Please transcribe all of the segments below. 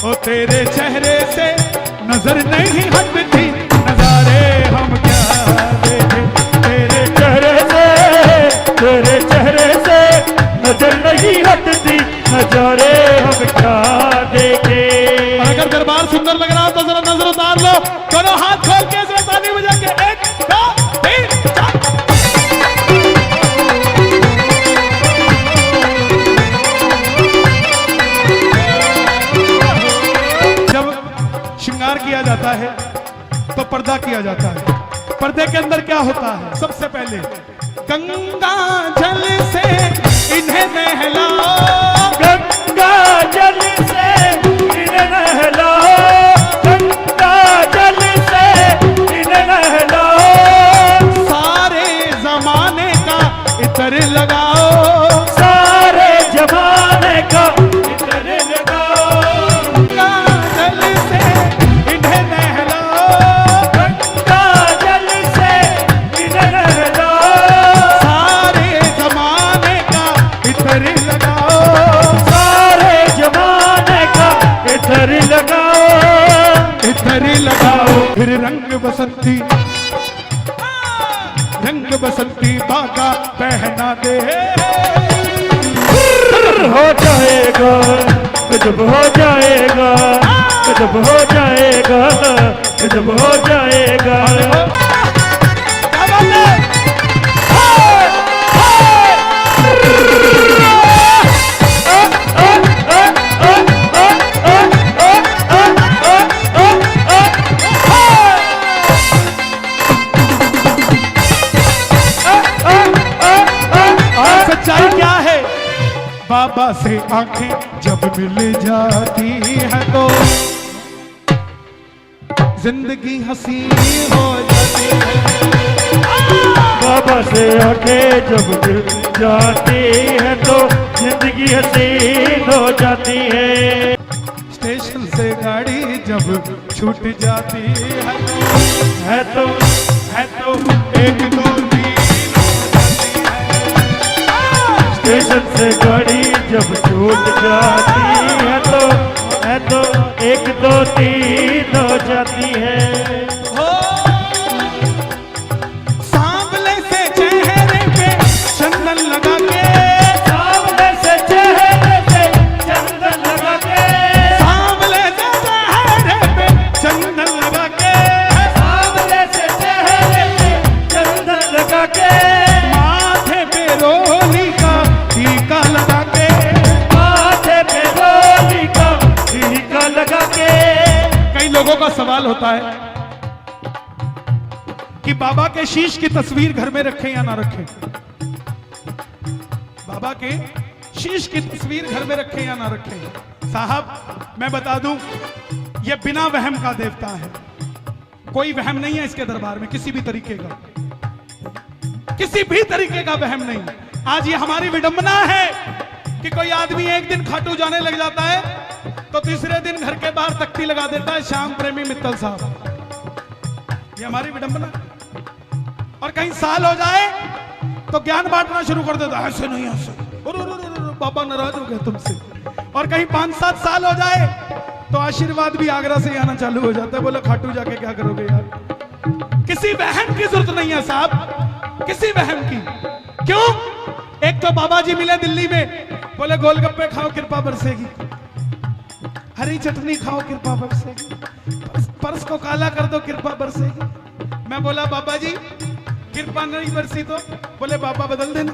ओ तेरे चेहरे से नजर नहीं हटती, नजारे हम क्या देखें। तेरे चेहरे से नजर नहीं हटती, नजारे हम क्या देखें। और अगर दरबार सुंदर लग रहा हो तो जरा नजर उतार लो, दोनों हाथ खोल के इसमें ताली बजा के 1 2 3 4। जब श्रृंगार किया जाता है तो पर्दा किया जाता है। पर्दे के अंदर क्या होता है? सबसे पहले गंगा जल से इन्हें नहलाओ, गंगा जल से इन्हें नहलाओ, गंगा जल से इन्हें नहलाओ। सारे जमाने का इतर लगाओ, सारे जमाने का इतर लगाओ। गंगा जल से इन्हें नहलाओ, गंगा जल से इन्हें नहलाओ। सारे जमाने का इतर लगाओ, सारे जमाने का इतर लगाओ, इतर लगाओ। फिर रंग बसंती, रंग बसंती बाका पहना दे। हो जाएगा गजब, हो जाएगा गजब, हो जाएगा गजब, हो जाएगा। सच्चाई क्या है? बाबा से आंखें जब मिल जाती है तो जिंदगी हसीन हो जाती है। बाबा से आंखें जब मिल जाती है तो जिंदगी हसीन हो जाती है। स्टेशन से गाड़ी जब छूट जाती है तो एक दो स्टेशन से गाड़ी जब छूट जाती है तो 1 2 3 हो जाती है। सांवले से चेहरे पे चंदन लगा के, सांवले से चेहरे पे चंदन लगा के, सांवले से चेहरे पे चंदन लगा के, सांवले से चेहरे पे चंदन लगा के। माथे पे रोली का टीका लगा के, माथे पे रोली का टीका लगा के। कई लोगों का सवाल होता है कि बाबा के शीश की तस्वीर घर में रखें या ना रखें। बाबा के शीश की तस्वीर घर में रखें या ना रखें। साहब मैं बता दूं, यह बिना वहम का देवता है। कोई वहम नहीं है इसके दरबार में, किसी भी तरीके का, किसी भी तरीके का वहम नहीं। आज ये हमारी विडंबना है कि कोई आदमी एक दिन खाटू जाने लग जाता है तो तीसरे दिन घर के बाहर तख्ती लगा देता है, श्याम प्रेमी मित्तल साहब। ये हमारी विडंबना। और कहीं साल हो जाए तो ज्ञान बांटना शुरू कर देता है, ऐसे नहीं ऐसे, बाबा नाराज हो गए तुमसे। और कहीं 5-7 साल हो जाए तो आशीर्वाद भी आगरा से आना चालू हो जाता है। बोले खाटू जाके क्या करोगे यार। किसी वहम की जरूरत नहीं है साहब, किसी वहम की। क्यों? एक तो बाबा जी मिले दिल्ली में, बोले गोलगप्पे खाओ कृपा बरसेगी, हरी चटनी खाओ कृपा बरसेगी, पर्स को काला कर दो कृपा बरसेगी। मैं बोला बाबा जी कृपा नहीं बरसी तो? बोले बाबा बदल देना।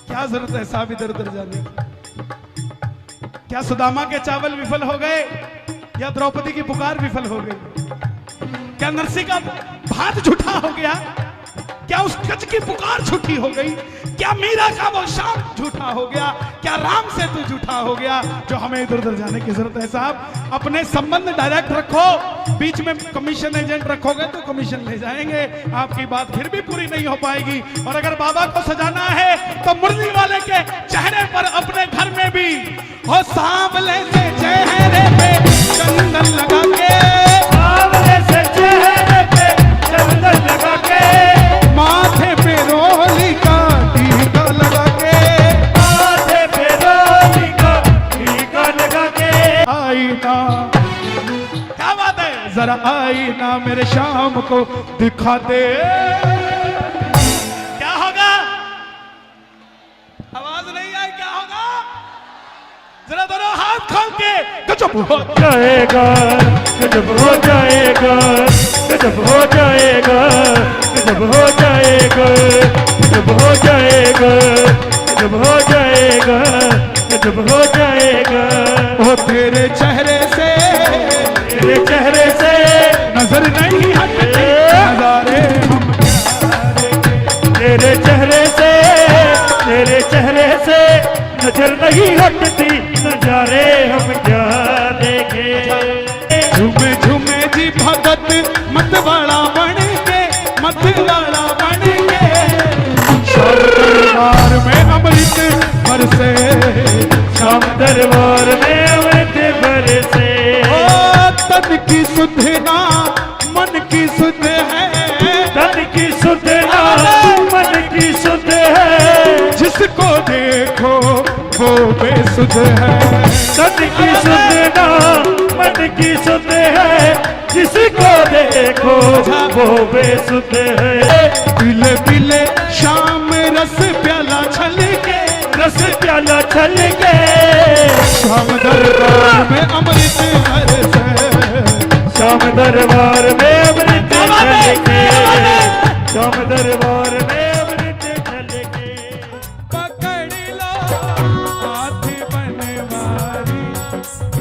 क्या जरूरत है साहब इधर उधर जाने की? क्या सुदामा के चावल विफल हो गए या द्रौपदी की पुकार विफल हो गई? क्या नरसिंह का भात झूठा हो गया? क्या उस गज की पुकार झूठी हो गई? क्या मीरा का वो शाम झूठा हो गया? क्या राम से तू झूठा हो गया? जो हमें इधर उधर जाने की जरूरत है साहब। अपने संबंध डायरेक्ट रखो, बीच में कमीशन एजेंट रखोगे तो कमीशन ले जाएंगे, आपकी बात फिर भी पूरी नहीं हो पाएगी। और अगर बाबा को सजाना है तो मुरली वाले के चेहरे पर अपने घर में भी हो सांवले से चेहरे पे चंदन लगा के, सांवले से चेहरे पे चंदन लगा के, माथे पे रोली का टीका लगा के, माथे पे रोली का टीका लगा के। आईना, क्या बात है, जरा आईना मेरे शाम को दिखा दे। क्या होगा, आवाज नहीं आई, क्या होगा, जरा दोनों हाथ खोल के। गजब हो जाएगा, गजब हो जाएगा, गजब हो जाएगा, गजब हो जाएगा, गजब हो जाएगा, गजब हो जाएगा, गजब हो जाएगा। ओ तेरे चेहरे से, तेरे चेहरे से नजर नहीं हटती नजारे हम प्यारे के। तेरे चेहरे से, तेरे चेहरे से नजर नहीं हटती, नजारे हम क्या देखे। झूमे झूमे जी भगत मतवाड़ा बन के, मतवाड़ा बन के। शाम दरबार में अमृत बरसे, शाम दरबार में अमृत बरसे। ओ तन की सुधना मन की सुध है, तन की सुधना मन की सुध है। जिसको देखो वो बेसुध है। तन की सुधना मन की सुध है, जिसको देखो वो बेसुध है। पीले पीले शाम रस प्याला छल के, रस प्याला छल के। शाम दरबार में अमृत बरसे, शाम दरबार में अमृत छलके, शाम दरबार में अमृत छलके। पकड़ लो हाथ बनवारी,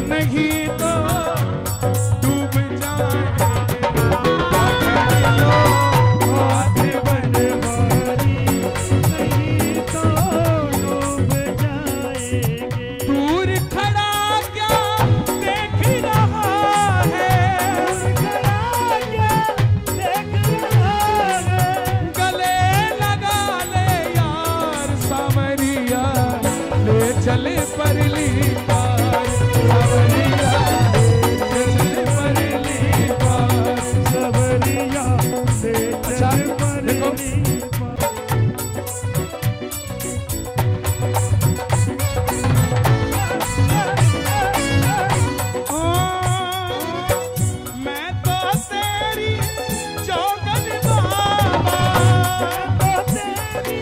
नहीं तो डूब जाए। पकड़ लो हाथ बनवारी, नहीं तो डूब जाएंगे। दूर खड़ा क्या देख रहा है, गले लगा ले यार सावरिया, ले चले परली पार सावरिया, ले चले परली पार सावरिया, ले चले परली पार। मैं तो तेरी चौकन बाबा, मैं तो तेरी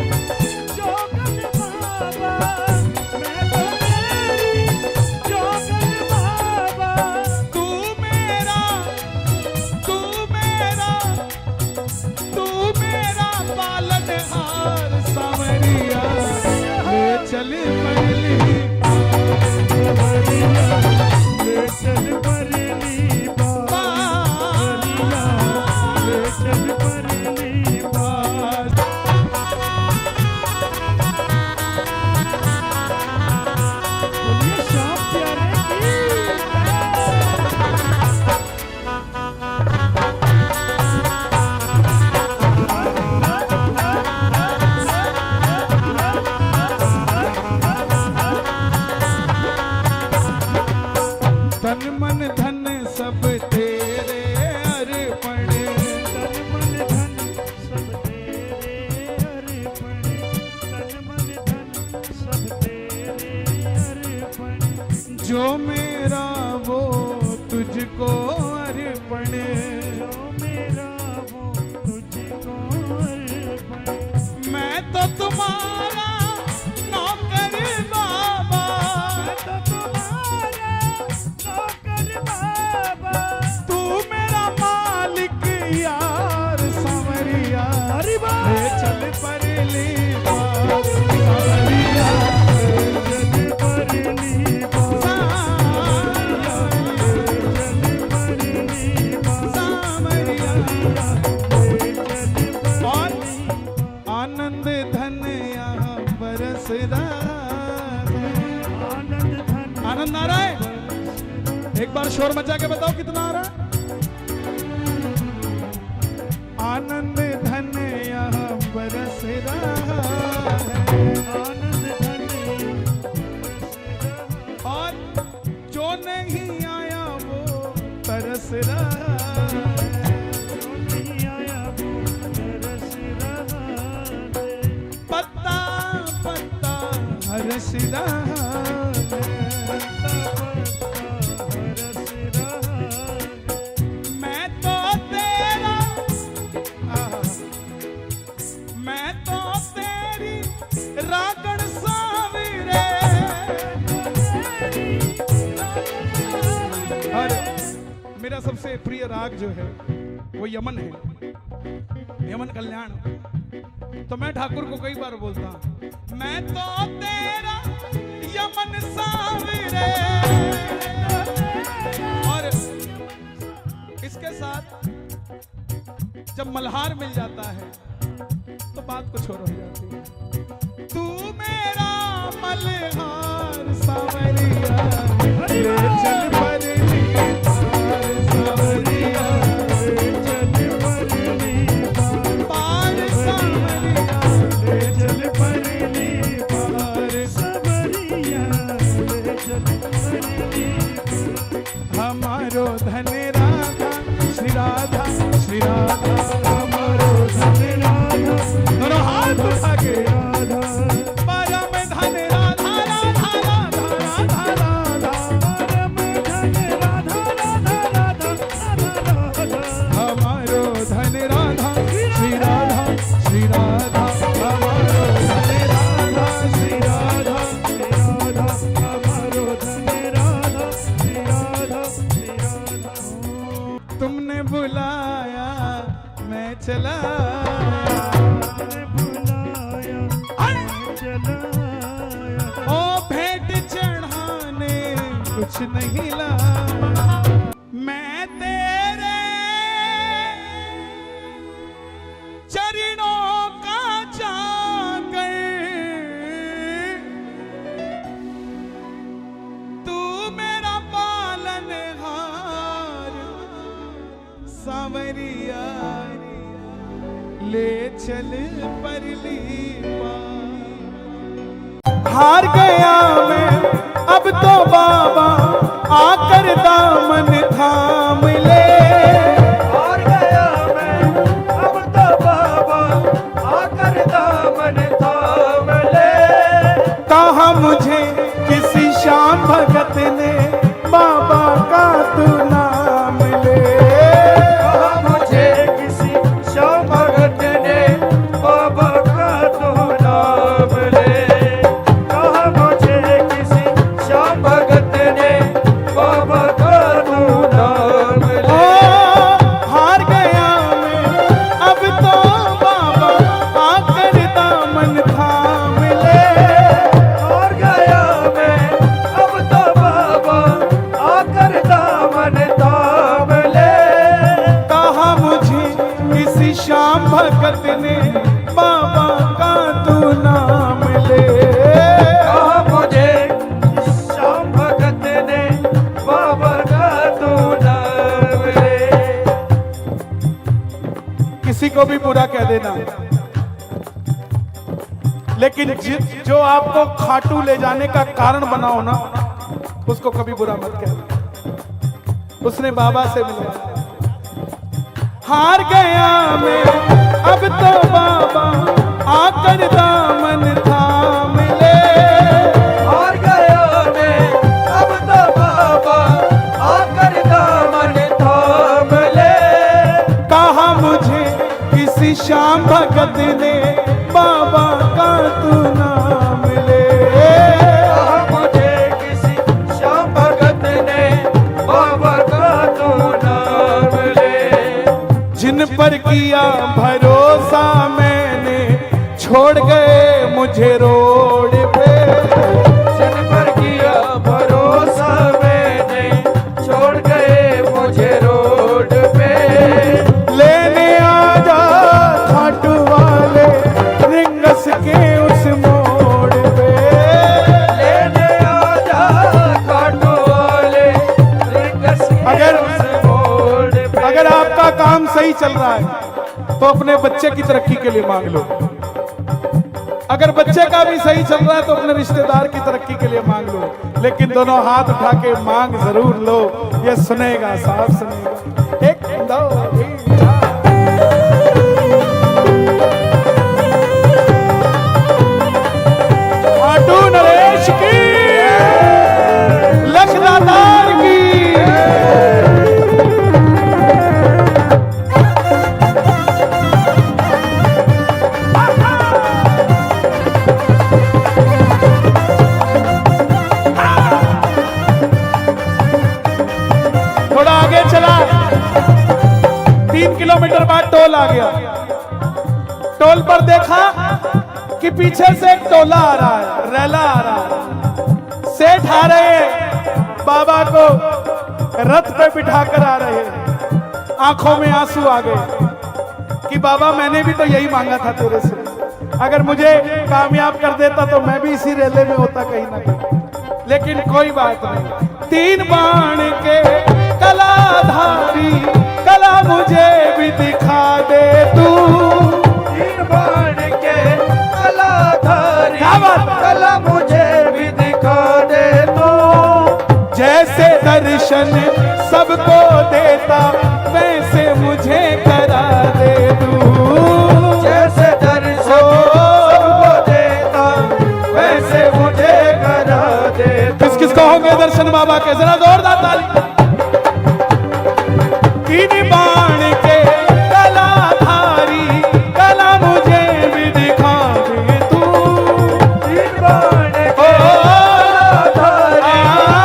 चौकन बाबा, मैं तो तेरी चौकन बाबा। तू मेरा, तू मेरा, तू मेरा पालनहार सावरिया, ले चले परली सावरिया, ले चल परली पार, ले चल परली पार। बोलिए शाम प्यारे की। तन मन धन सब तेरे अर्पण, तन मन धन सब तेरे अर्पण, तन मन धन सब तेरे अर्पण। जो मेरा वो तुझको अर्पण। जो मेरा वो तुझको अर्पण। मैं तो तुम्हारा नौकर बाबा, मैं तो तुम्हारा नौकर बाबा। तू मेरा मालिक यार सावरिया, अरे वाह। ले चल परली पार सावरिया, ले चल परली पार, सावरिया। और आनंद धन यहाँ बरस रहा है। आनंद धन आनंद आ रहा है, एक बार शोर मचा के बताओ कितना आ रहा है। आनंद धन यहाँ बरस रहा है, आनंद धन और जो नहीं आया वो तरस रहा है। जो नहीं आया वो तरस रहा है। पत्ता पत्ता हरस रहा है, पत्ता पत्ता मेरा सबसे प्रिय राग जो है वो यमन है, यमन कल्याण। तो मैं ठाकुर को कई बार बोलता, मैं तो तेरा यमन सावरे। और इसके साथ जब मल्हार मिल जाता है तो बात कुछ और हो जाती है। तू मेरा मल्हार सावरिया, ले चल परली पार सावरिया, ले चल परली पार सावरिया, ले चल परली पार सावरिया, ले चल परली। हमारो धन राधा श्री राधा, श्री राधा हमारो धन राधा। दोनों हाथ उठा के राधा, परम धन राधा राधा राधा राधा राधा, परम धन राधा राधा राधा राधा। हमारो धन राधा श्री राधा, श्री राधा हमारो धन राधा, श्री राधा श्री राधा हमारो धन राधा, श्री राधा श्री राधा। तुमने बुलाया मैं चला, तुमने बुलाया मैं चला, ओ भेंट चढ़ाने कुछ नहीं लाया। मैं तेरे चरणों का जाकर, तू मेरा पालनहार सावरिया, ले चल परली पार। हार गया मैं अब तो बाबा, आकर दामन थाम ले। हार गया मैं अब तो बाबा, आकर दामन थाम ले। कहा मुझे किसी श्याम भगत ने बाबा का तू नाम ले। कहा मुझे किसी श्याम भगत ने बाबा का तो नाम ले। कहा मुझे किसी श्याम भगत ने बाबा का तो नाम ले। हार गया मैं अब तो बाबा, आकर दामन थाम ले। हार गया मैं अब तो बाबा, आकर दामन थाम ले। कहा मुझे किसी श्याम भगत ने बाबा का तू नाम ले। कहा मुझे श्याम भगत ने बाबा का तो नाम ले। किसी को भी बुरा कह देना, लेकिन जो आपको खाटू ले जाने का कारण बनाओ ना, उसको कभी बुरा मत कहना। उसने बाबा से मिलवाया। हार गया मैं अब तो बाबा, आकर दामन थाम ले। हार गया मैं अब तो बाबा, आकर दामन थाम ले। कहा मुझे किसी श्याम भगत ने बाबा का तू नाम ले। कहा मुझे किसी श्याम भगत ने बाबा का तो नाम ले। जिन पर किया भरोसा मैंने, छोड़ गए मुझे रोड पे। जिन पर किया भरोसा मैंने, छोड़ गए मुझे रोड पे। लेने आजा खाटू वाले रिंगस के उस मोड़ पे। लेने आजा खाटू वाले रिंगस के अगर- उस मोड़ पे। अगर आपका काम सही चल रहा है तो अपने बच्चे की तरक्की के लिए मांग लो। अगर बच्चे का भी सही चल रहा है तो अपने रिश्तेदार की तरक्की के लिए मांग लो। लेकिन दोनों हाथ उठा के मांग जरूर लो, ये सुनेगा, साफ सुनेगा। एक दो तीन खाटू नरेश की, लखदातार की। थोड़ा आगे चला। किलोमीटर बाद टोल आ गया। टोल पर देखा कि पीछे से एक टोला आ रहा है, रैला आ रहा है। सेठ आ रहे हैं, बाबा को रथ पे बिठाकर आ रहे हैं। आंखों में आंसू आ गए कि बाबा मैंने भी तो यही मांगा था तेरे से, अगर मुझे कामयाब कर देता तो मैं भी इसी रेले में होता कहीं ना कहीं। लेकिन कोई बात नहीं, 3 बाण के कलाधारी कला मुझे भी दिखा दे तू। 3 बाण के कलाधारी कला मुझे भी दिखा दे तू। जैसे दर्शन सबको देता वैसे मुझे करा दे तू। जैसे दर्शन सबको देता वैसे मुझे करा दे तू। किस किस को होंगे दर्शन बाबा के, जरा जोरदार ताली। 3 बाण के कलाधारी कला मुझे भी दिखा दे तू। 3 बाण के कलाधारी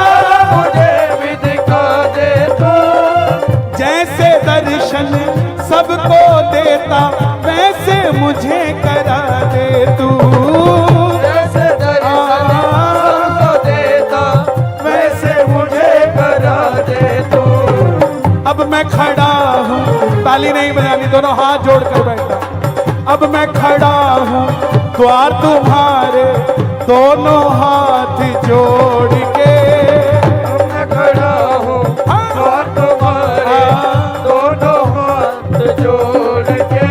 कला मुझे भी दिखा दे तू। जैसे दर्शन सबको देता वैसे मुझे करा दे तू। जैसे दर्शन सबको देता वैसे मुझे करा दे तू। अब मैं खड़ा हूँ, ताली नहीं बजानी, दोनों हाथ जोड़ कर बैठा। अब मैं खड़ा हूँ द्वार तुम्हारे, दोनों हाथ जोड़ के। अब मैं खड़ा हूँ द्वार तुम्हारे, दोनों हाथ जोड़ के।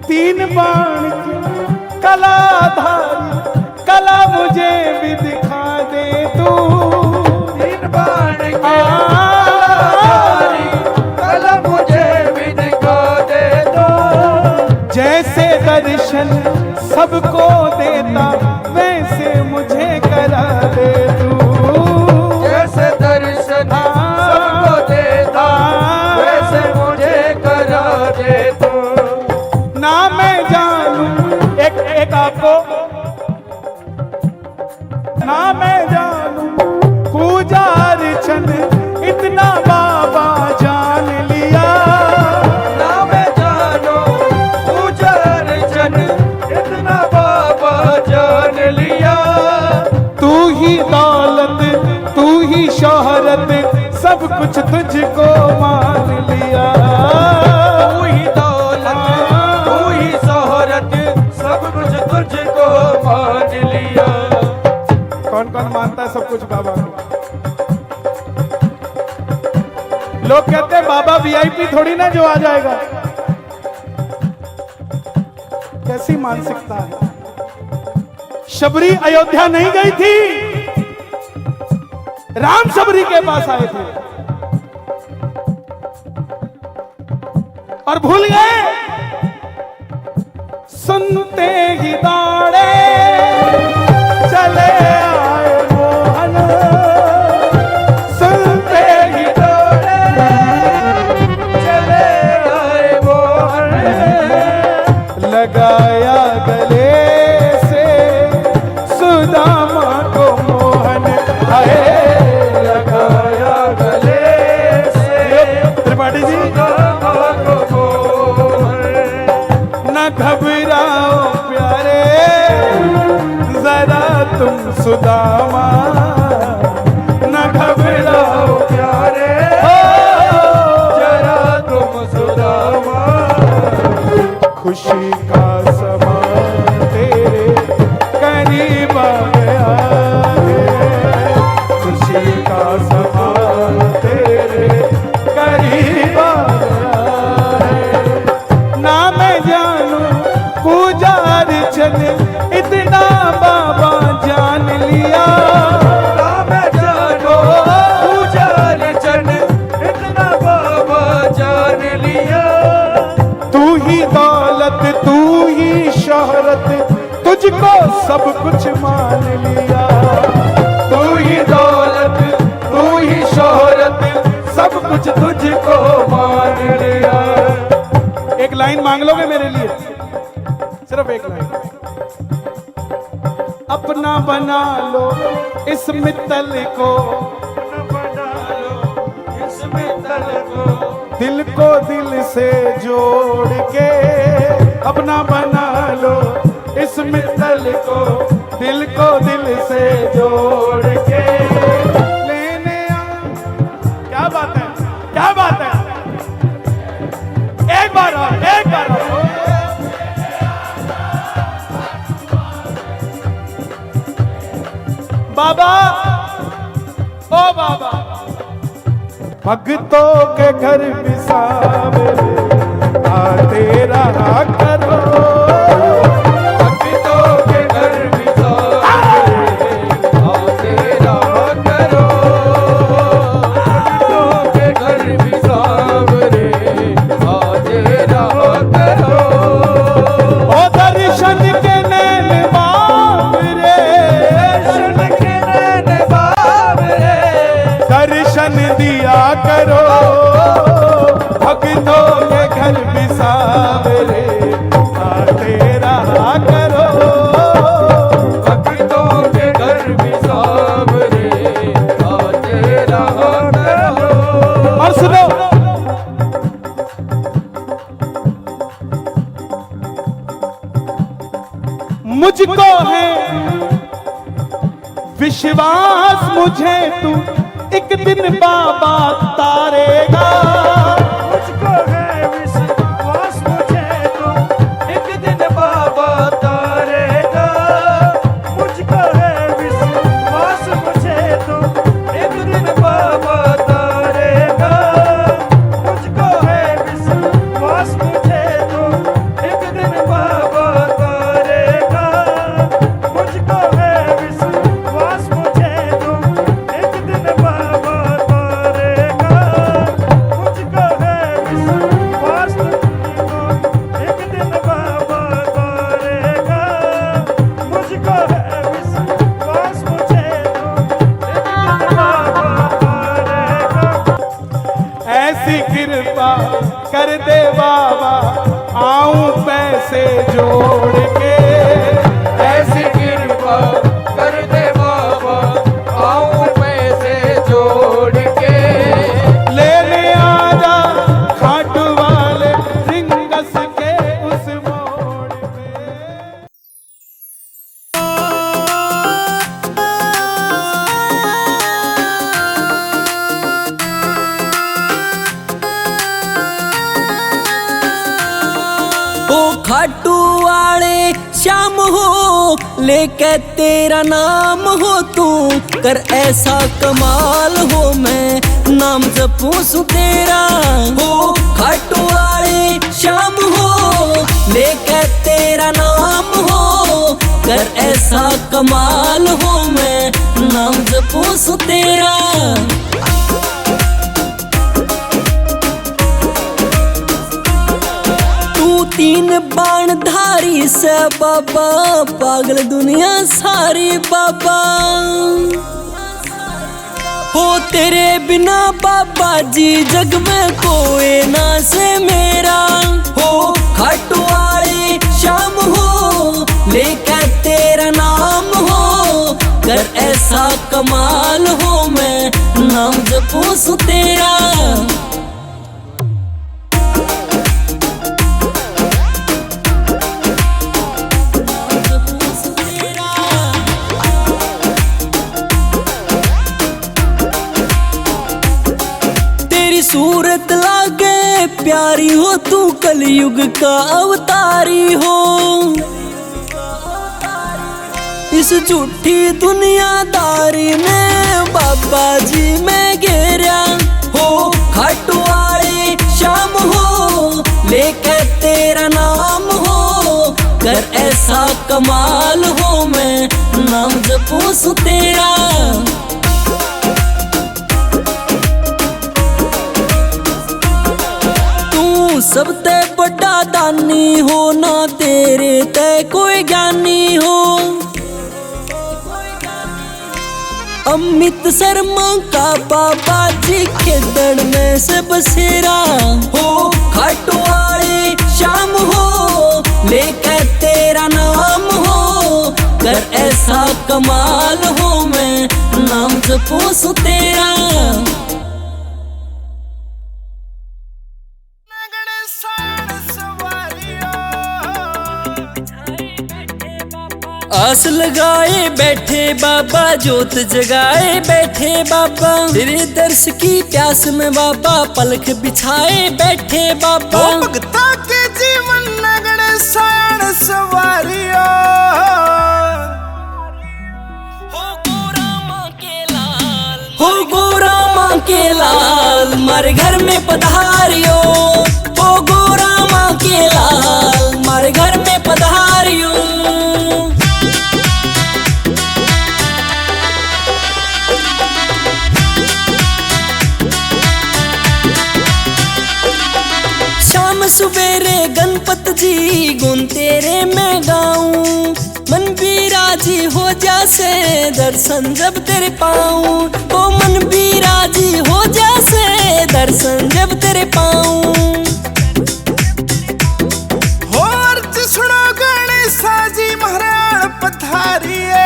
3 बाण की कलाधारी कला मुझे भी दिखा दे तू। 3 बाण के कलाधारी कला मुझे भी दिखा दे दो। जैसे दर्शन सबको देता वैसे मुझे करा दे तू। जैसे दर्शन सबको देता वैसे मुझे करा दे तू। ना मैं जानूं एक आपको, ना मैं जानूं पूजा अर्चन इतना बाबा जान लिया। ना मैं जानो पूजा अर्चन इतना बाबा जान लिया। तू ही दौलत तू ही शोहरत सब कुछ तुझको मान लिया। तू ही दौलत तू ही शोहरत सब कुछ तुझको मान लिया। कौन कौन मानता है सब कुछ बाबा को? लोग कहते हैं बाबा वीआईपी थोड़ी ना जो आ जाएगा। कैसी मानसिकता है। शबरी अयोध्या नहीं गई थी, राम शबरी के पास आए थे और भूल गए। सुनते ही दौड़े चले आए मोहन, सुनते ही दौड़े चले आए मोहन। लगाया गले से सुदामा को मोहन। आए लगाया गले से त्रिपाठी जी, सुदामा को मोहन। न घबराओ प्यारे जरा तुम सुदामा, न घबराओ प्यारे जरा तुम सुदामा। खुशी का समा तेरे करीब आ गया है। खुशी का समा तेरे करीब आ गया है। ना मैं जानूं पूजा अर्चन इतना बाबा जान लिया। ना मैं जानो पूजा अर्चन इतना बाबा जान लिया। तू ही दौलत तू ही शोहरत तुझको सब कुछ मान लिया। तू ही दौलत तू ही शोहरत सब कुछ तुझको मान लिया। एक लाइन मांग लोगे मेरे लिए, सिर्फ एक लाइन। अपना बना लो इस मित्तल को, मित्तल को, दिल को दिल से जोड़ के अपना बना लो इस मित्तल को, दिल को दिल से जोड़ के लेने आ। क्या बात है, क्या बात है, एक बार और, एक बार और। बाबा, ओ बाबा, भक्तों के घर बिसावरे आते रहा करो, भक्तों के घर बिसावरे आते रहा करो, भक्तों के घर बिसावरे आते रहा करो। ओ दर्शन के नैन बावरे, दर्शन के नैन बावरे, दर्शन दिया करो, भक्तों के घर बिसावरे आते रहा करो, भक्तों के घर बिसावरे आते रहा करो। और सुनो, मुझको है विश्वास मुझे तू एक दिन बाबा तारेगा, मुझको है विश्वास मुझे तो एक दिन बाबा तारेगा, मुझको है विश्वास मुझे तो एक दिन बाबा तारेगा, मुझको है विश्वास मुझे तो एक दिन बाबा तारेगा, मुझको है विश्वास मुझे तो एक दिन बाबा तारेगा, मुझको है विश्वास तुझको एक दिन बाबा तारेगा, मुझको है विश्वास मुझे तो एक दिन बाबा तारेगा। ऐसी कृपा कर दे बाबा आऊं पैसे जोड़ के, ऐसी कृपा कर दे बाबा आऊं पैसे जोड़ के, लेने आजा खाट वाले रिंगस के उस मोड़ पे। ओ खाटू वाले श्याम हो लेके तेरा नाम हो, तू कर ऐसा कमाल हो मैं नाम जपूं सु तेरा। हो खाटू वाले श्याम हो लेके तेरा नाम हो, कर ऐसा कमाल हो मैं नाम जपूं सु तेरा। तीन बाण धारी से बाबा पागल दुनिया सारी बाबा, हो तेरे बिना बाबा जी जग में कोई ना से मेरा। हो खाटू वाले श्याम हो लेकर तेरा नाम हो, कर ऐसा कमाल हो मैं नाम जपूं सु तेरा। सूरत लागे प्यारी हो, तू कलयुग का अवतारी हो, इस झूठी दुनियादारी में बाबा जी मैं घेरा। हो खाटू वाले श्याम हो लेकर तेरा नाम हो, कर ऐसा कमाल हो मैं नाम जपूं सु तेरा। सब ते बड़ा दानी हो ना तेरे ते कोई ज्ञानी हो, अमित शर्मा का बाबा जी खेदड़ में से बसेरा। हो खाटू वाले श्याम हो लेकर तेरा नाम हो, कर ऐसा कमाल हो मैं नाम जपूं सु तेरा। आस लगाए बैठे बाबा, जोत जगाए बैठे बाबा, तेरे दर्श की प्यास में बाबा, पलक बिछाए बैठे बाबा। भक्ता के जीवन नगण साण सवारियो, हो गोरा माँ के लाल, हो गोरा माँ के लाल, मारे घर में पधारियो, हो गोरा माँ के लाल, मारे घर में पधारियो। शाम सवेरे गणपत जी गुण तेरे मैं गाऊं, मन भी राजी हो जासे दर्शन जब तेरे पाऊं, ओ मन भी राजी हो जासे दर्शन जब तेरे पाऊं। हो अर्ज सुनो गणेशा जी महाराज पधारिए,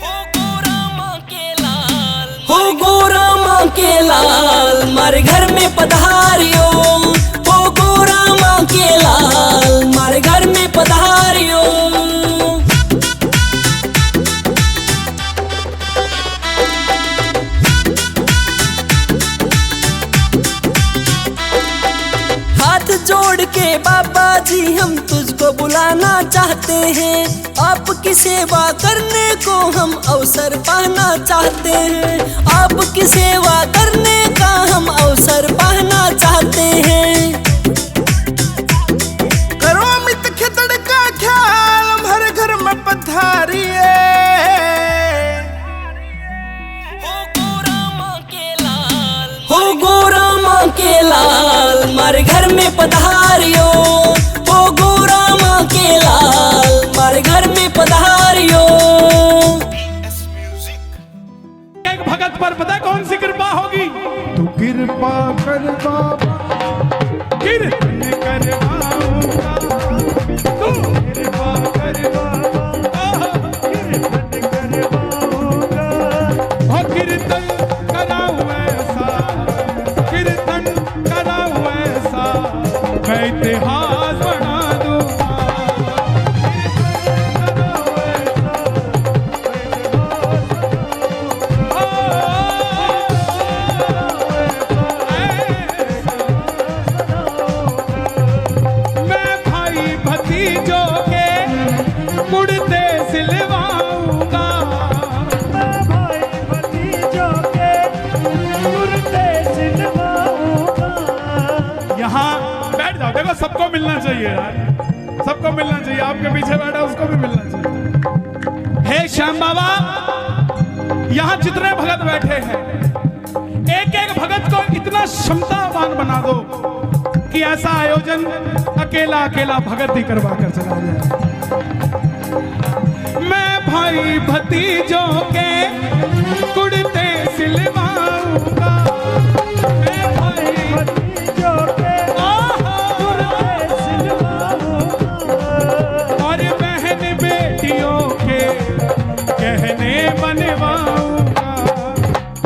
हो गोरा माँ के लाल, हो गोरा माँ के लाल, मारे घर में पधारियो, हो गोरा माँ के लाल, मारे घर में पधारियो। हाथ जोड़ के बाबा जी हम तुझको बुलाना चाहते हैं, आपकी सेवा करने को हम अवसर पाना चाहते हैं, आपकी सेवा करने का हम अवसर पाना चाहते हैं। करो अमित खिदड़ का ख्याल हर घर में पधारिए, हो गोरा माँ के लाल, हो गोरा माँ के लाल, मारे घर में पधारियो, हो गोरा माँ के लाल, मारे घर में पधारियो। एक भगत पर पता है कौन सी कृपा होगी? तू कृपा कर बाबा, कीर्तन करवाऊंगा, तू कृपा कर बाबा, कीर्तन करवाऊंगा, हो कीर्तन कराऊं ऐसा, कीर्तन कराऊं ऐसा, मैं इतिहास बना दूंगा, कीर्तन कराऊं मैं भाई भतीजों के कुर्ते सिलवाऊंगा, मैं भाई भतीजों के कुर्ते सिलवाऊंगा। यहाँ बैठ जाओ, देखो सबको मिलना चाहिए यार, सबको मिलना चाहिए, आपके पीछे बैठा उसको भी मिलना चाहिए। हे श्याम बाबा, यहाँ जितने भगत बैठे हैं, एक एक भगत को इतना क्षमतावान बना दो कि ऐसा आयोजन अकेला अकेला भगत ही करवा कर चला जाए। मैं भाई भतीजों के कुर्ते सिलवाऊंगा, मैं भाई भतीजों के कुर्ते सिलवाऊंगा। और बहन बेटियों के गहने बनवाऊंगा,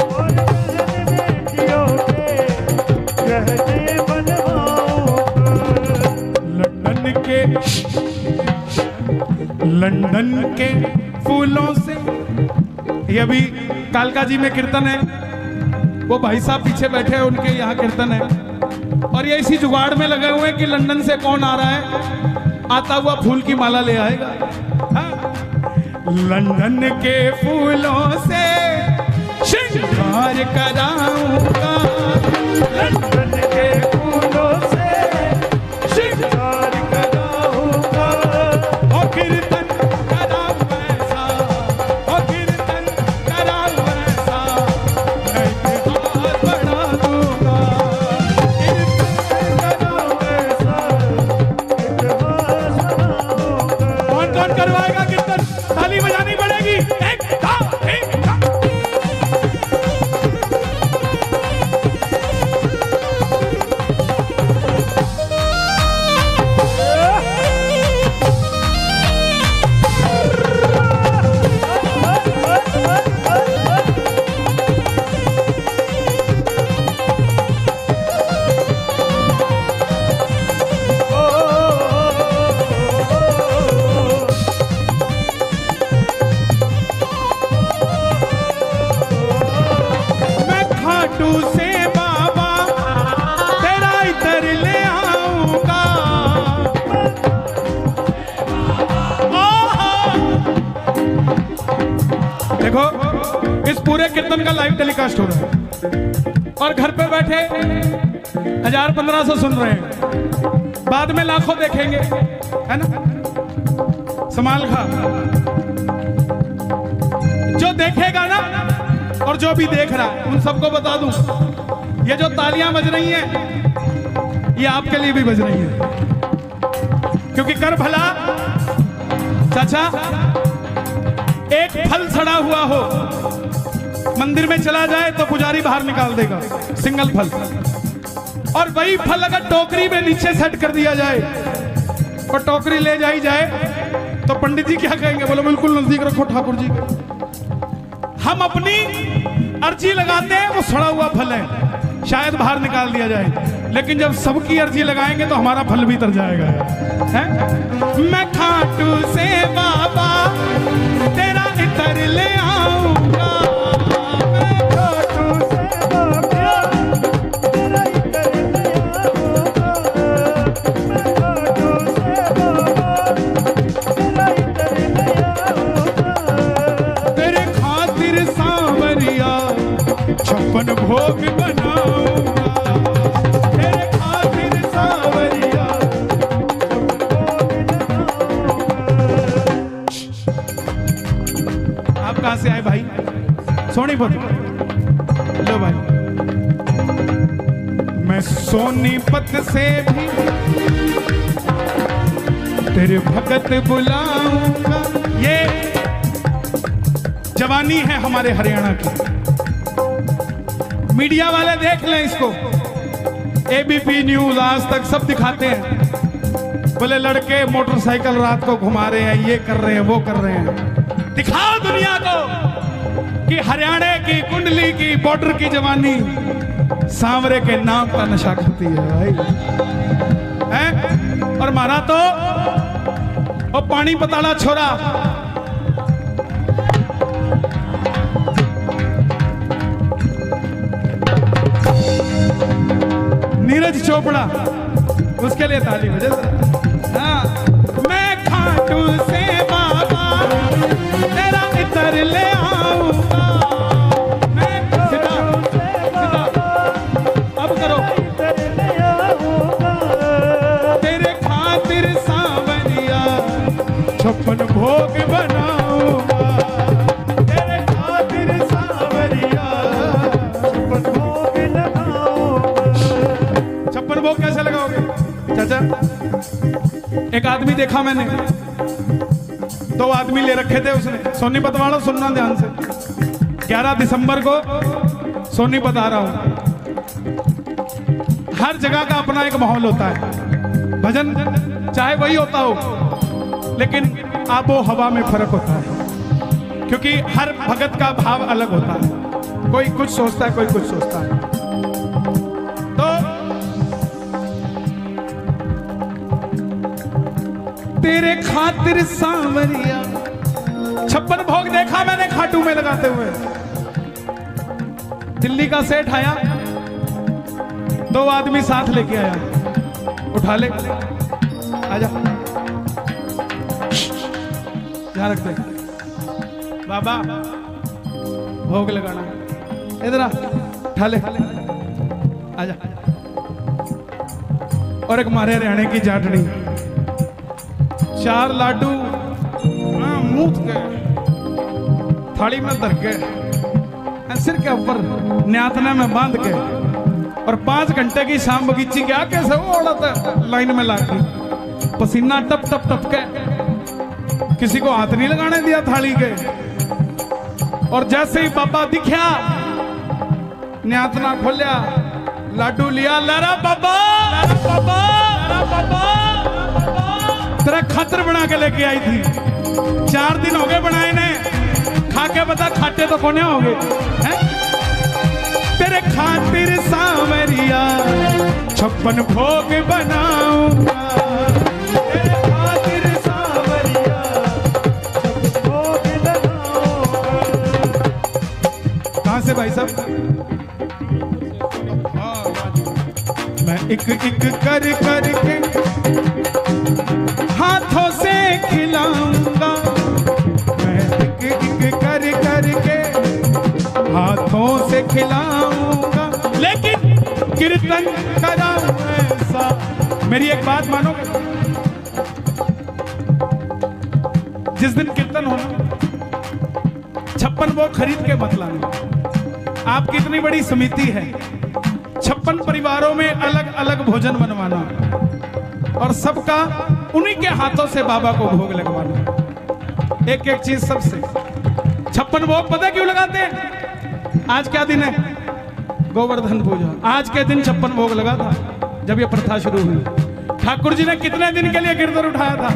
और बहन बेटियों के गहने बनवाऊंगा। लंदन के फूलों से, ये अभी कालका जी में कीर्तन है, वो भाई साहब पीछे बैठे हैं, उनके यहाँ कीर्तन है, और ये इसी जुगाड़ में लगे हुए हैं कि लंदन से कौन आ रहा है, आता हुआ फूल की माला ले आएगा। हाँ? लंदन के फूलों से श्रृंगार कराऊंगा, लंदन के फूलों से श्रृंगार कराऊंगा। ओ कीर्तन कराऊं ऐसा, ओ कीर्तन कराऊं ऐसा, मैं इतिहास बना दूंगा, कीर्तन कराऊं ऐसा। इतिहास बनाऊंगा। कौन कौन करवाएगा कीर्तन? ताली बजानी पड़ेगी। एक दो तीन चार। देखो इस पूरे कीर्तन का लाइव टेलीकास्ट हो रहा है और घर पे बैठे 1000-1500 सुन रहे हैं, बाद में लाखों देखेंगे, है ना। संभाल खा, जो देखेगा ना और जो भी देख रहा है उन सबको बता दूं, ये जो तालियां बज रही हैं ये आपके लिए भी बज रही हैं, क्योंकि कर भला चाचा, एक फल सड़ा हुआ हो मंदिर में चला जाए तो पुजारी बाहर निकाल देगा, सिंगल फल, और वही फल अगर टोकरी में नीचे सेट कर दिया जाए और टोकरी ले जाई जाए तो पंडित जी क्या कहेंगे, बोलो बिल्कुल नजदीक रखो ठाकुर जी के। हम अपनी अर्जी लगाते हैं, वो सड़ा हुआ फल है, शायद बाहर निकाल दिया जाए, लेकिन जब सबकी अर्जी लगाएंगे तो हमारा फल भी तर जाएगा, है? मैं खाटू से बाबा तेरा इतर ले आऊंगा, मैं खाटू से बाबा तेरा इतर ले आऊंगा, मैं खाटू से बाबा तेरा इतर ले आऊंगा, तेरे खातिर सांवरिया 56 भोग बनाऊंगा, तेरे खातिर सांवरिया 56 भोग बनाऊंगा। आप कहां से आए भाई? सोनीपत। लो भाई, मैं सोनीपत से भी तेरे भगत बुलाऊंगा। ये जवानी है हमारे हरियाणा की, मीडिया वाले देख लें इसको, एबीपी न्यूज, आज तक सब दिखाते हैं, बोले लड़के मोटरसाइकिल रात को घुमा रहे हैं, ये कर रहे हैं, वो कर रहे हैं। दिखाओ दुनिया को कि हरियाणा की कुंडली की बॉर्डर की जवानी सांवरे के नाम का नशा करती है भाई, है? और मारा तो वो पानी पताड़ा छोरा, नीरज चोपड़ा, उसके लिए ताली बजे। हाँ, मैं खाटू से बाबा तेरा इतर ले आऊंगा, मैं खाटू से बाबा, अब करो, तेरे खातिर सांवरिया 56 भोग बनाऊंगा, तेरे खातिर सांवरिया 56 भोग लगाऊंगा। 56 भोग कैसे लगाओगे चाचा? एक आदमी देखा मैंने, 2 आदमी ले रखे थे उसने, सोनीपत वालों सुनना ध्यान से, 11 दिसंबर को सोनीपत आ रहा हूं। हर जगह का अपना एक माहौल होता है, भजन चाहे वही होता हो, लेकिन आबो हवा में फर्क होता है, क्योंकि हर भगत का भाव अलग होता है, कोई कुछ सोचता है, कोई कुछ सोचता है। तो तेरे खातिर सांवरिया 56 भोग देखा मैंने खाटू में लगाते हुए। दिल्ली का सेठ आया, 2 आदमी साथ लेके आया, उठा ले, आजा, यहाँ रख दे बाबा, भोग लगाना, इधर आ, उठा ले, आजा। और एक मारे हरियाणे की जाटनी, 4 लाडू मूत गए, थाली में धर के, सिर के ऊपर न्यातना में बांध के, और 5 घंटे की शाम बगीची के आगे से वो औरत लाइन में लागी, पसीना टप टप टप के, किसी को हाथ नहीं लगाने दिया थाली के, और जैसे ही बाबा दिखा, न्यातना खोलिया, लाडू लिया, लरा बाबा, लरा बाबा, लरा बाबा, तेरा खातर बना के लेके आई थी, 4 दिन हो गए बनाए ने, खा के बता खाते तो कोने हो गए, तेरे खातिर सांवरिया 56 भोग बनाऊंगा, तेरे खातिर सांवरिया 56 भोग बनाऊंगा। कहां से भाई साहब? मैं एक एक कर करके हाथों से खिलाऊंगा, मैं एक एक कर करके खिलाऊंगा, लेकिन कीर्तन कराऊं ऐसा। मेरी एक बात मानोगे, जिस दिन कीर्तन होना 56 भोग खरीद के मत लाना। आपकी इतनी बड़ी समिति है, 56 परिवारों में अलग अलग भोजन बनवाना और सबका उन्हीं के हाथों से बाबा को भोग लगवाना। एक एक चीज सबसे। 56 भोग पता क्यों लगाते हैं? आज क्या दिन है? गोवर्धन पूजा। आज के दिन 56 भोग लगा था जब ये प्रथा शुरू हुई। ठाकुर जी ने कितने दिन के लिए कीर्तन उठाया था?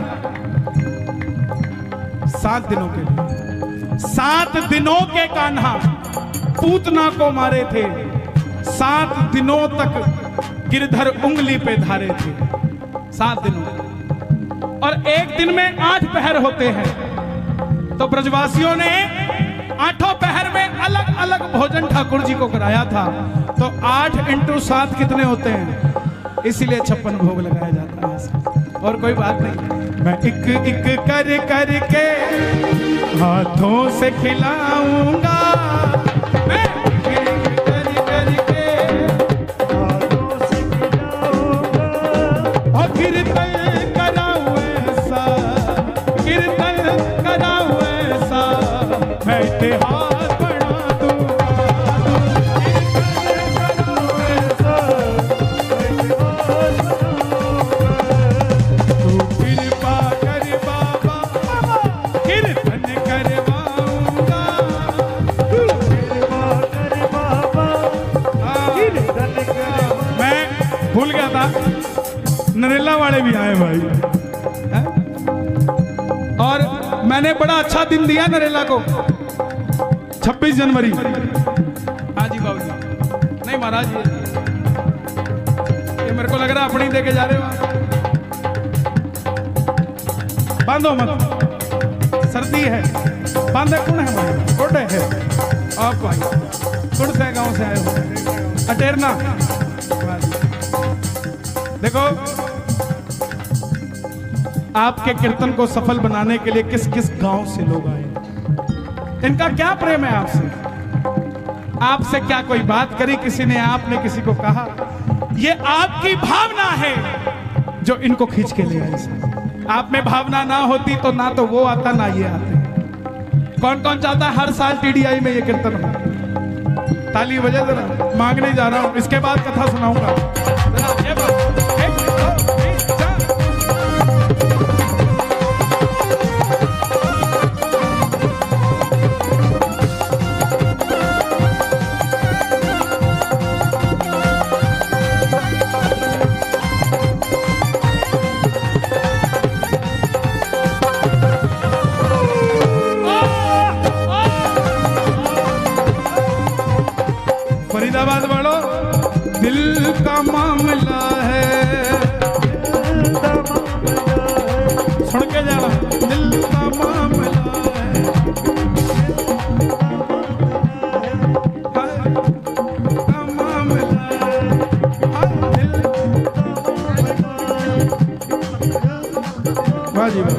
7 दिनों के लिए। 7 दिनों के कान्हा पूतना को मारे थे, 7 दिनों तक गिरधर उंगली पे धारे थे। 7 दिनों, और एक दिन में 8 पहर होते हैं। तो ब्रजवासियों ने 8 पहर में अलग अलग भोजन ठाकुर जी को कराया था। तो 8 × 7 कितने होते हैं? इसीलिए 56 भोग लगाया जाता है, और कोई बात नहीं। मैं एक एक कर कर के हाथों से खिलाऊंगा, मैं एक एक कर कर के हाथों से खिलाऊंगा, और कीर्तन कराऊं ऐसा, कीर्तन कराऊं ऐसा, मैं इतिहास बना दूंगा, कीर्तन कराऊं ऐसा, तू कृपा कर बाबा, कीर्तन करवाऊंगा, तू कृपा कर बाबा, कीर्तन करवाऊंगा। मैं भूल गया था, नरेला वाले भी आए भाई हैं? और मैंने बड़ा अच्छा दिन दिया नरेला को, 26 जनवरी। हाँ जी बाबू जी। नहीं महाराज, ये मेरे को लग रहा अपनी दे के जा रहे हो आप। बांधो मत, सर्दी है। बांधे कौन है भाई? कोटे है आप भाई, कुड़ से गांव से आए हो, अटेरना। देखो, आपके कीर्तन को सफल बनाने के लिए किस किस गांव से लोग आए, इनका क्या प्रेम है आपसे? आपसे क्या कोई बात करी किसी ने, आपने किसी को कहा? ये आपकी भावना है जो इनको खींच के ले आए। आप में भावना ना होती तो ना तो वो आता ना ये आते। कौन कौन चाहता है हर साल टीडीआई में ये कीर्तन हो? ताली बजे जरा, मांगने जा रहा हूं, इसके बाद कथा सुनाऊंगा। जरा ये बात, 1 2 3 4। फरीदाबाद वालों, दिल का मामला है, सुन के जाना, दिल का मामला है, का मामला है, वाह जी वाह।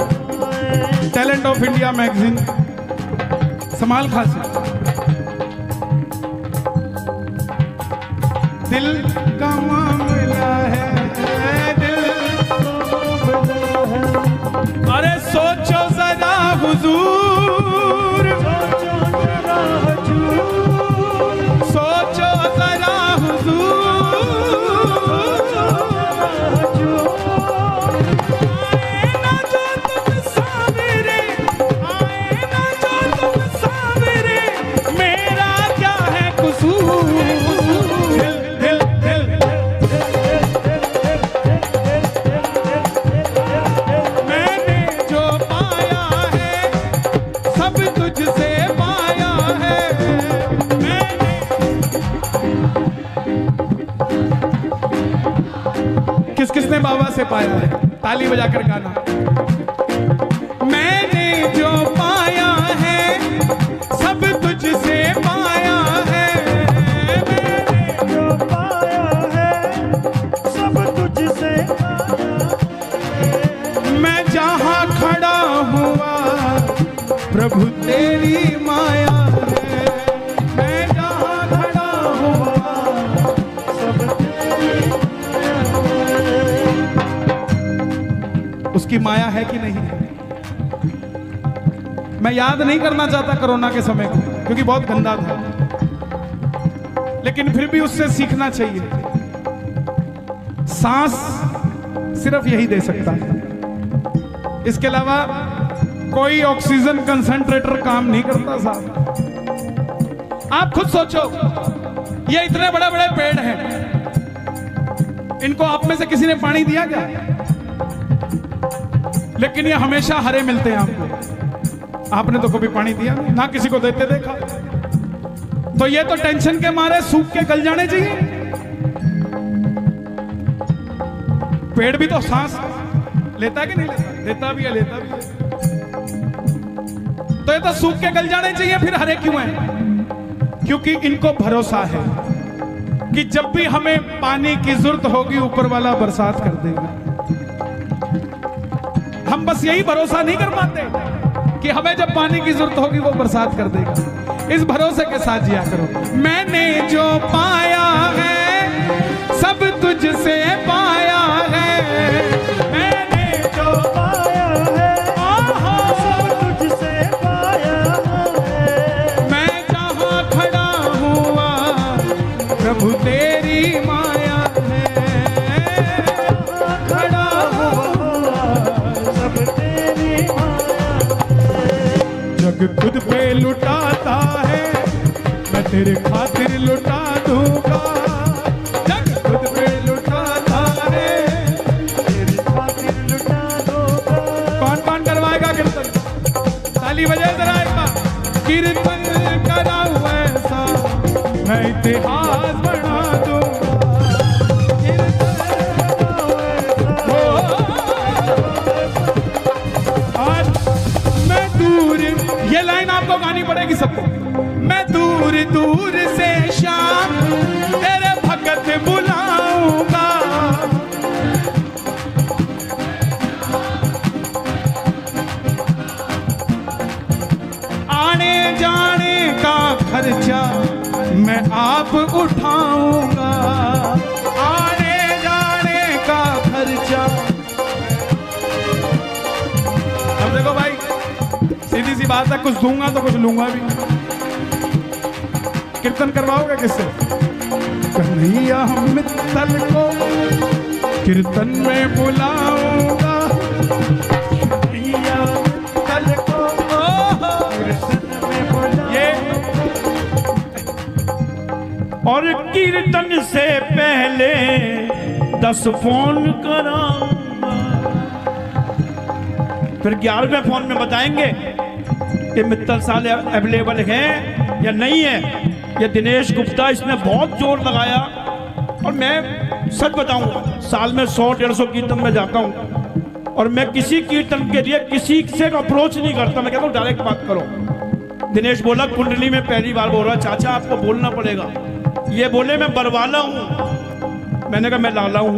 टैलेंट ऑफ इंडिया मैगजीन, समाल खासी। दिल का मामला है, दिल का मामला है। अरे सोचो जरा हुजूर, सोचो जरा हुजूर, सोचो जरा हुजूर, आए ना जो तुम सावरे, आए ना जो तुम सावरे, मेरा क्या है कसूर? किस किसने बाबा से पाया है? ताली बजाकर गाना। मैंने जो पाया है सब तुझसे पाया है, मैंने जो पाया है सब तुझसे, मैं जहां खड़ा हुआ प्रभु तेरी माया है, मैं जहां खड़ा उसकी माया है कि नहीं है। मैं याद नहीं करना चाहता कोरोना के समय को, क्योंकि बहुत गंदा था, लेकिन फिर भी उससे सीखना चाहिए। सांस सिर्फ यही दे सकता है, इसके अलावा कोई ऑक्सीजन कंसंट्रेटर काम नहीं करता साहब। आप खुद सोचो, ये इतने बड़े बड़े पेड़ हैं, इनको आप में से किसी ने पानी दिया क्या? लेकिन ये हमेशा हरे मिलते हैं आपको। आपने तो कभी पानी दिया नहीं, ना किसी को देते देखा। तो ये तो टेंशन के मारे सूख के गल जाने चाहिए। पेड़ भी तो सांस लेता है कि नहीं लेता? लेता भी है, लेता भी है। तो ये तो सूख के गल जाने चाहिए, फिर हरे क्यों हैं? क्योंकि इनको भरोसा है कि जब भी हमें पानी की जरूरत होगी ऊपर वाला बरसात कर देगा। हम बस यही भरोसा नहीं कर पाते कि हमें जब पानी की जरूरत होगी वो बरसात कर देगा। इस भरोसे के साथ जिया करो। मैंने जो पाया है सब तुझसे पाया है, मैंने जो पाया है सब तुझसे पाया है। मैं जहां खड़ा हुआ प्रभु तेरी माया है, खड़ा हुआ सब तेरी माया। जग खुद पे लुटाता है, मैं तेरे खातिर लुटा दूंगा। जग खुद पे लुटाता है, तेरी खातिर लुटा दूंगा। कौन कौन करवाएगा कीर्तन? ताली बजाए जरा एक बार। कीर्तन कराऊं ऐसा मैं इतिहास बना दूंगा। कीर्तन कराऊं ऐसा। आज मैं दूर, ये लाइन आपको गानी पड़ेगी सबको। मैं दूर दूर से शाम तेरे भगत बुलाऊंगा। आने जाने का खर्चा मैं आप उठाऊंगा। आने जाने का खर्चा। अब देखो भाई, सीधी सी बात है, कुछ दूंगा तो कुछ लूंगा भी। कीर्तन करवाओगे किससे? कन्हैया मित्तल को कीर्तन में बुलाऊंगा। कन्हैया मित्तल को कीर्तन में बुलाऊंगा। ये और कीर्तन से पहले 10 फोन कराऊंगा। फिर 11वें फोन में बताएंगे कि मित्तल साले अवेलेबल हैं या नहीं है। ये दिनेश गुप्ता, इसने बहुत जोर लगाया। और मैं सच बताऊंगा, साल में 100-150 कीर्तन में जाता हूं, और मैं किसी कीर्तन के लिए किसी से अप्रोच नहीं करता। मैं कहता हूं डायरेक्ट बात करो। दिनेश बोला कुंडली में पहली बार बोल रहा, चाचा आपको बोलना पड़ेगा। ये बोले मैं बरवाला हूं। मैंने कहा मैं लाला हूं।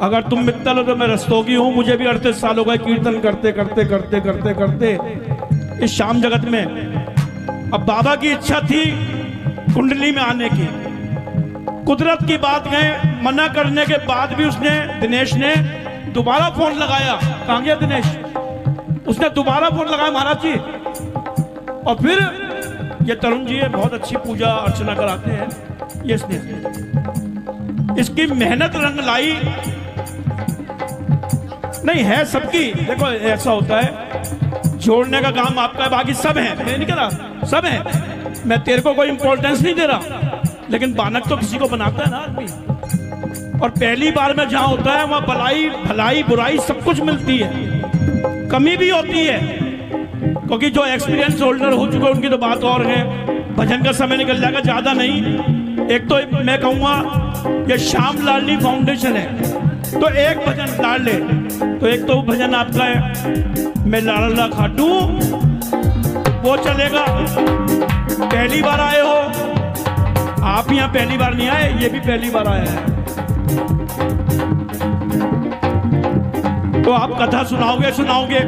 अगर तुम मित्तल हो तो मैं रस्तोगी हूं। मुझे भी 38 साल हो गए कीर्तन करते करते करते करते करते इस शाम जगत में। अब बाबा की इच्छा थी कुंडली में आने की। कुदरत की बात है, मना करने के बाद भी उसने, दिनेश ने दोबारा फोन लगाया। कहां गया दिनेश? उसने दोबारा फोन लगाया, महाराज जी। और फिर ये तरुण जी है, बहुत अच्छी पूजा अर्चना कराते हैं। ये इसने, इसकी मेहनत रंग लाई। नहीं है सबकी, देखो ऐसा होता है, जोड़ने का काम आपका है, बाकी सब है। मैं नहीं कह रहा सब है, मैं तेरे को कोई इंपॉर्टेंस नहीं दे रहा, लेकिन बानक तो किसी को बनाता है ना आदमी। और पहली बार में जहां होता है वहां भलाई भलाई बुराई सब कुछ मिलती है, कमी भी होती है, क्योंकि जो एक्सपीरियंस होल्डर हो चुके उनकी तो बात और है। भजन का समय निकल जाएगा, ज्यादा नहीं। एक तो मैं कहूंगा ये श्याम लाडली फाउंडेशन है, तो एक भजन लाड़ ले। तो एक तो भजन आपका है, मैं लाडला खाटू, वो चलेगा। पहली बार आए हो आप, यहाँ पहली बार नहीं आए, ये भी पहली बार आया है। तो आप कथा सुनाओगे सुनाओगे।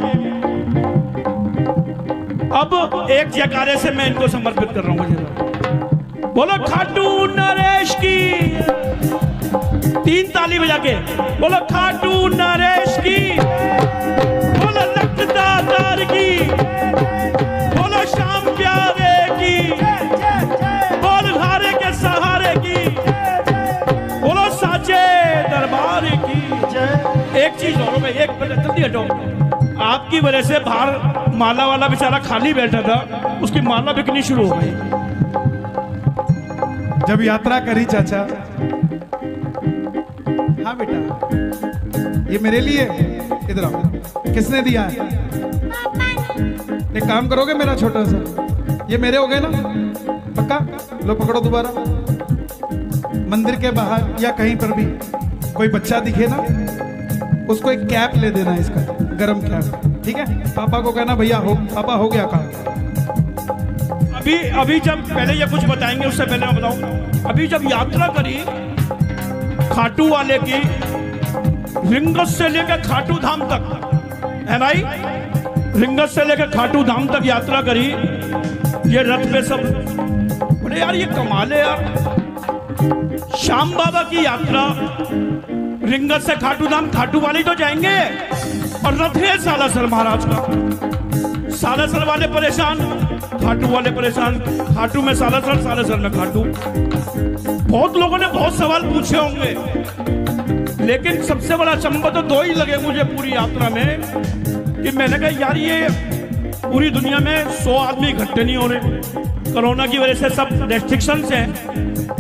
अब एक जयकारे से मैं इनको समर्पित कर रहा हूँ। बोलो खाटू नरेश की। 3 ताली बजा के बोलो खाटू नरेश की, बोलो लखदातार की, बोलो शाम प्यारे की, बोल हारे के सहारे की, बोलो साचे दरबार की। एक चीज और हो गई, एक मिनट जल्दी हटो। आपकी वजह से बाहर माला वाला बेचारा खाली बैठा था, उसकी माला बिकनी शुरू हो गई। जब यात्रा करी चाचा, हाँ बेटा, ये मेरे लिए, इधर आओ, किसने दिया है? एक काम करोगे मेरा छोटा सा, ये मेरे हो गए ना पक्का? लो पकड़ो दोबारा। मंदिर के बाहर या कहीं पर भी कोई बच्चा दिखे ना, उसको एक कैप ले देना, इसका गरम कैप, ठीक है? पापा को कहना भैया हो, पापा हो गया काम। अभी जब पहले ये कुछ बताएंगे, उससे पहले मैं बताऊं, अभी जब यात्रा करी खाटू वाले की, रिंगस से लेकर खाटू धाम तक, है भाई, रिंगस से लेकर खाटू धाम तक यात्रा करी, ये रथ पे सब बोले यार ये कमाल है यार। श्याम बाबा की यात्रा रिंगस से खाटू धाम, खाटू वाले तो जाएंगे और रथ है सालासर महाराज का। सालासर वाले परेशान, खाटू वाले परेशान, खाटू में सालासर, सालासर में खाटू। बहुत लोगों ने बहुत सवाल पूछे होंगे, लेकिन सबसे बड़ा अचंभा तो 2 ही लगे मुझे पूरी यात्रा में, कि मैंने कहा यार ये पूरी दुनिया में 100 आदमी इकट्ठे नहीं हो रहे, कोरोना की वजह से सब रेस्ट्रिक्शन है,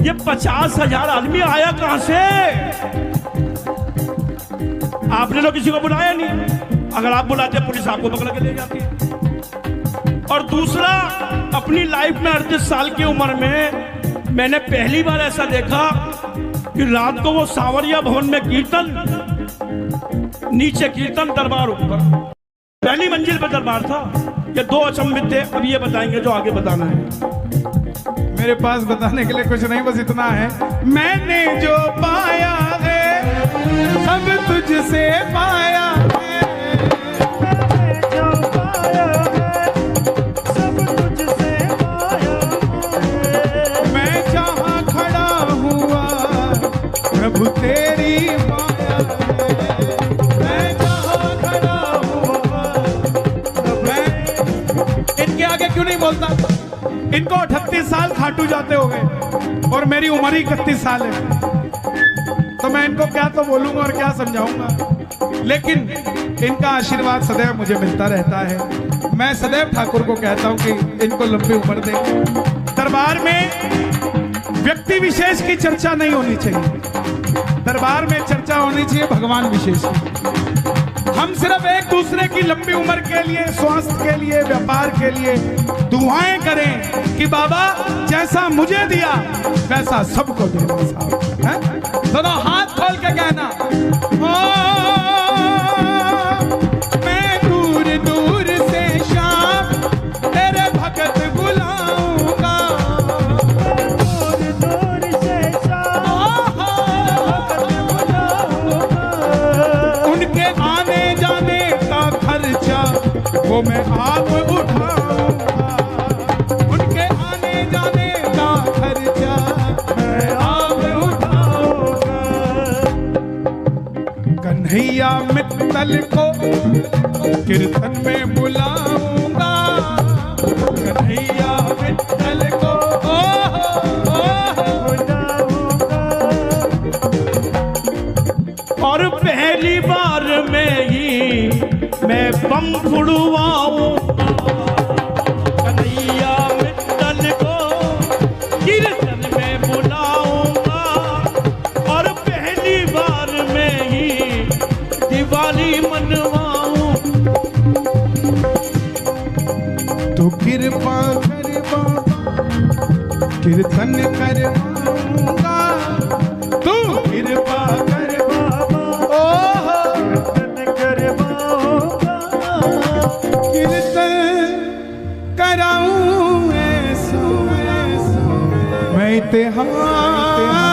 ये 50,000 आदमी आया कहां से? आपने तो किसी को बुलाया नहीं, अगर आप बुलाते पुलिस आपको पकड़ के ले जाती। और दूसरा, अपनी लाइफ में 38 साल की उम्र में मैंने पहली बार ऐसा देखा कि रात को वो सांवरिया भवन में कीर्तन, नीचे कीर्तन, दरबार ऊपर, पहली मंजिल पर दरबार था। ये 2 अचंभित थे। अब ये बताएंगे जो आगे बताना है। मेरे पास बताने के लिए कुछ नहीं, बस इतना है, मैंने जो पाया है सब तुझसे पाया है, जो पाया है सब तुझसे पाया है, मैं जहाँ खड़ा हुआ प्रभु तेरी माया है, मैं जहाँ खड़ा हुआ, मैं इनके आगे क्यों नहीं बोलता? इनको 38 साल खाटू जाते हो गए और मेरी उम्र ही 31 साल है, तो मैं इनको क्या तो बोलूंगा और क्या समझाऊंगा, लेकिन इनका आशीर्वाद सदैव मुझे मिलता रहता है। मैं सदैव ठाकुर को कहता हूं कि इनको लंबी उम्र दे। दरबार में व्यक्ति विशेष की चर्चा नहीं होनी चाहिए, दरबार में चर्चा होनी चाहिए भगवान विशेष की। हम सिर्फ एक दूसरे की लंबी उम्र के लिए, स्वास्थ्य के लिए, व्यापार के लिए दुआएं करें कि बाबा जैसा मुझे दिया वैसा सबको देना साहब, है? दोनों हाथ खोल के कहना, ओ मैं दूर दूर से श्याम तेरे भगत बुलाऊंगा, दूर दूर से श्याम भगत बुलाऊंगा, उनके आने जाने का खर्चा वो मैं आप उठाऊंगा, उनके आने जाने का खर्चा मैं आप उठाऊंगा। कन्हैया मित्तल को कीर्तन में बुलाऊंगा, कन्हैया मित्तल को बुलाऊंगा। और पहली बार में ही मैं बम फुड़वाऊं, कन्हैया मित्तल को कीर्तन में बुलाऊंगा, और पहली बार में ही दिवाली मनवाऊं। तू कृपा कर बाबा कीर्तन करवाऊंगा, तू कृपा कर बाबा कीर्तन करवाऊंगा, कीर्तन कराऊं ऐसा मैं इतिहास